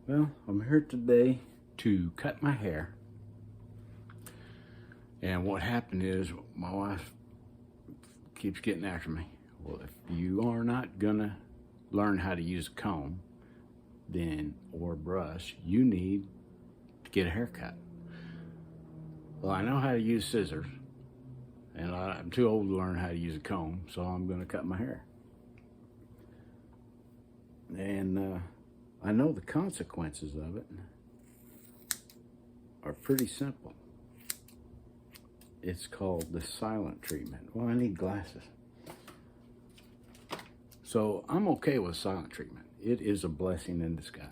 Well, I'm here today to cut my hair. And what happened is my wife keeps getting after me. Well, if you are not gonna learn how to use a comb, then or a brush, you need to get a haircut. Well, I know how to use scissors, and I'm too old to learn how to use a comb, so I'm gonna cut my hair. And I know the consequences of it are pretty simple. It's called the silent treatment. Well, I need glasses. So I'm okay with silent treatment. It is a blessing in disguise.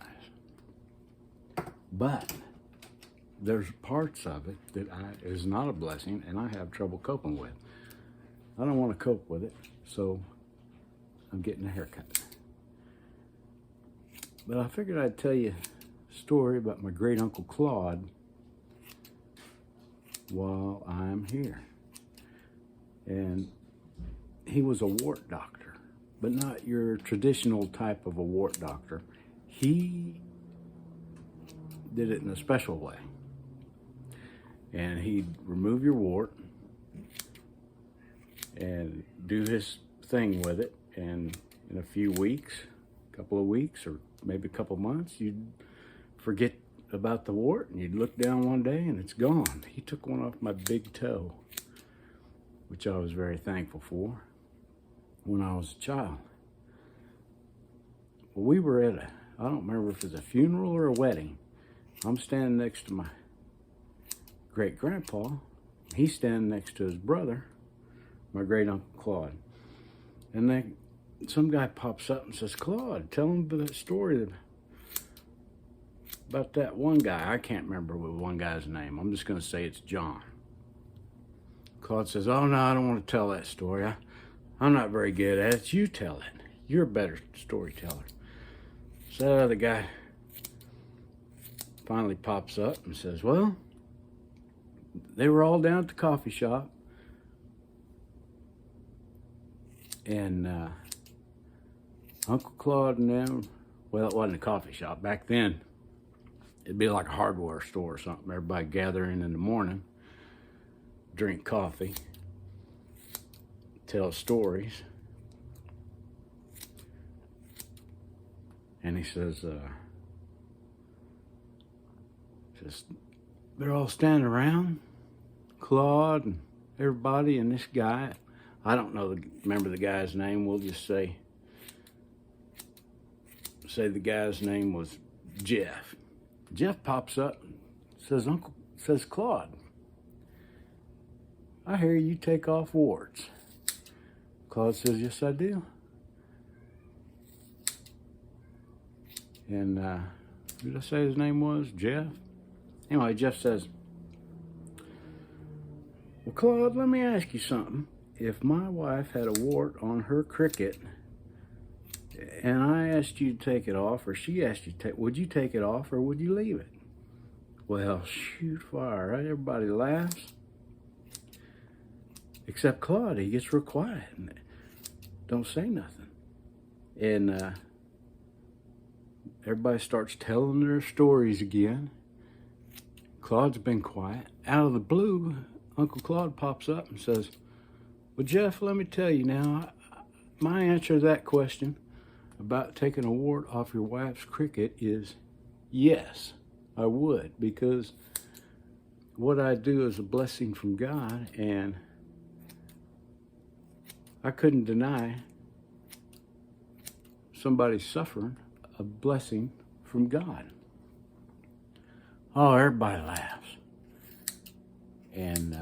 But there's parts of it that is not a blessing and I have trouble coping with. I don't want to cope with it, so I'm getting a haircut. But I figured I'd tell you a story about my great uncle Claude while I'm here. And he was a wart doctor, but not your traditional type of a wart doctor. He did it in a special way. And he'd remove your wart and do his thing with it. And in a few weeks, a couple of weeks, or maybe a couple of months, you'd forget about the wart and you'd look down one day and it's gone. He took one off my big toe, which I was very thankful for when I was a child. Well, we were at I don't remember if it was a funeral or a wedding. I'm standing next to my great grandpa. He's standing next to his brother, my great uncle Claude. And then some guy pops up and says, "Claude, tell him the story about that one guy." I can't remember what one guy's name. I'm just going to say it's John. Claude says, "Oh, no, I don't want to tell that story. I'm not very good at it. You tell it. You're a better storyteller." So that other guy finally pops up and says, "Well, they were all down at the coffee shop. And Uncle Claude and them, well, it wasn't a coffee shop. Back then, it'd be like a hardware store or something. Everybody gathering in the morning, drink coffee, tell stories." And he says, they're all standing around, Claude and everybody, and this guy, I don't remember the guy's name. We'll just say the guy's name was Jeff. Jeff pops up and says, "Claude, I hear you take off warts." Claude says, "Yes, I do." And who did I say his name was? Jeff? Anyway, Jeff says, "Well, Claude, let me ask you something. If my wife had a wart on her cricket and I asked you to take it off, or she asked you to take, would you take it off or would you leave it?" Well, shoot fire, right? Everybody laughs. Except Claude, he gets real quiet and don't say nothing. And everybody starts telling their stories again. Claude's been quiet. Out of the blue, Uncle Claude pops up and says, "Well, Jeff, let me tell you now, my answer to that question about taking a wart off your wife's cricket is yes, I would, because what I do is a blessing from God, and I couldn't deny somebody suffering a blessing from God." Oh, everybody laughs. And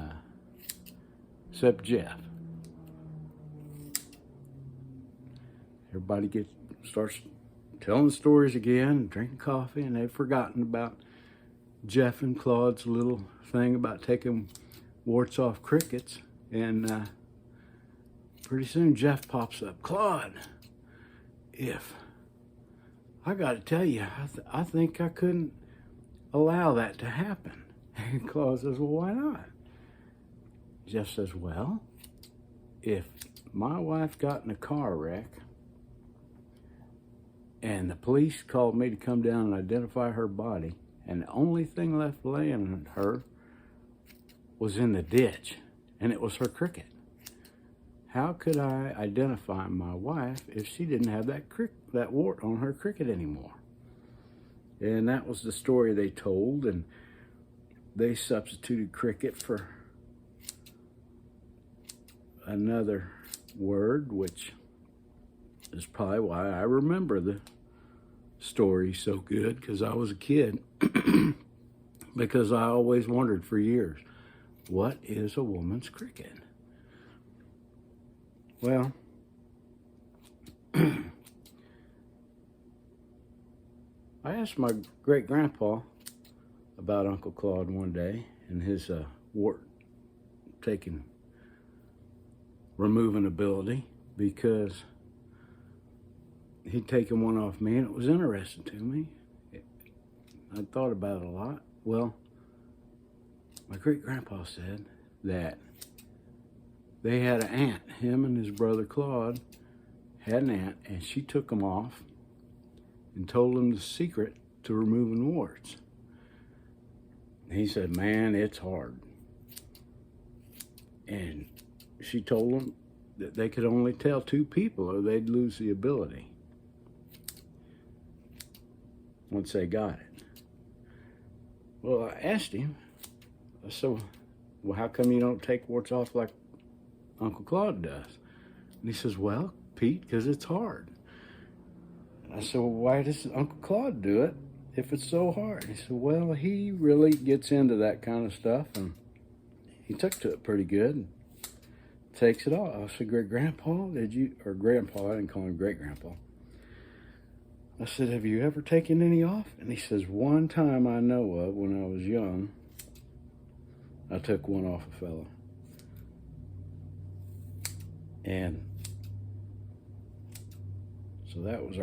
except Jeff. Everybody starts telling stories again, drinking coffee, and they've forgotten about Jeff and Claude's little thing about taking warts off crickets. And pretty soon Jeff pops up. "Claude, I got to tell you, I think I couldn't allow that to happen." And Claude says, "Well, why not?" Jeff says, "Well, if my wife got in a car wreck And the police called me to come down and identify her body. And the only thing left laying on her was in the ditch, and it was her cricket. How could I identify my wife if she didn't have that wart on her cricket anymore? And that was the story they told, and they substituted cricket for another word, which is probably why I remember the story so good, because I was a kid. Because I always wondered for years, what is a woman's cricket? Well, I asked my great-grandpa about Uncle Claude one day and his wart removing ability, because he'd taken one off me and it was interesting to me. I thought about it a lot. Well, my great-grandpa said that they had an aunt, him and his brother Claude had an aunt, and she took them off and told him the secret to removing warts. He said, man, it's hard. And she told him that they could only tell 2 people or they'd lose the ability once they got it. Well, I asked him, I said, well, how come you don't take warts off like Uncle Claude does? And he says, well, Pete, because it's hard. I said, well, why does Uncle Claude do it if it's so hard? He said, well, he really gets into that kind of stuff, and he took to it pretty good and takes it off. I said, Grandpa, or Grandpa, I didn't call him Great-Grandpa. I said, have you ever taken any off? And he says, one time I know of, when I was young, I took one off a fella. And so that was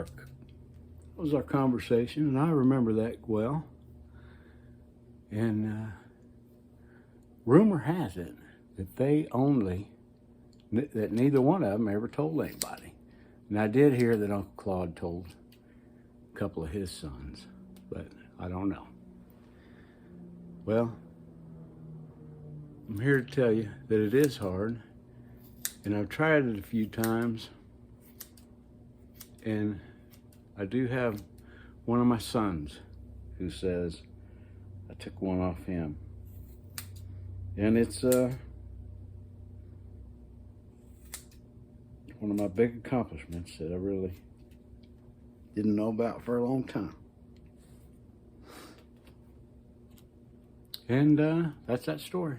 our conversation, and I remember that well. And rumor has it that that neither one of them ever told anybody. And I did hear that Uncle Claude told a couple of his sons, but I don't know. Well, I'm here to tell you that it is hard, and I've tried it a few times, and I do have one of my sons who says I took one off him. And it's one of my big accomplishments that I really didn't know about for a long time. And that's that story.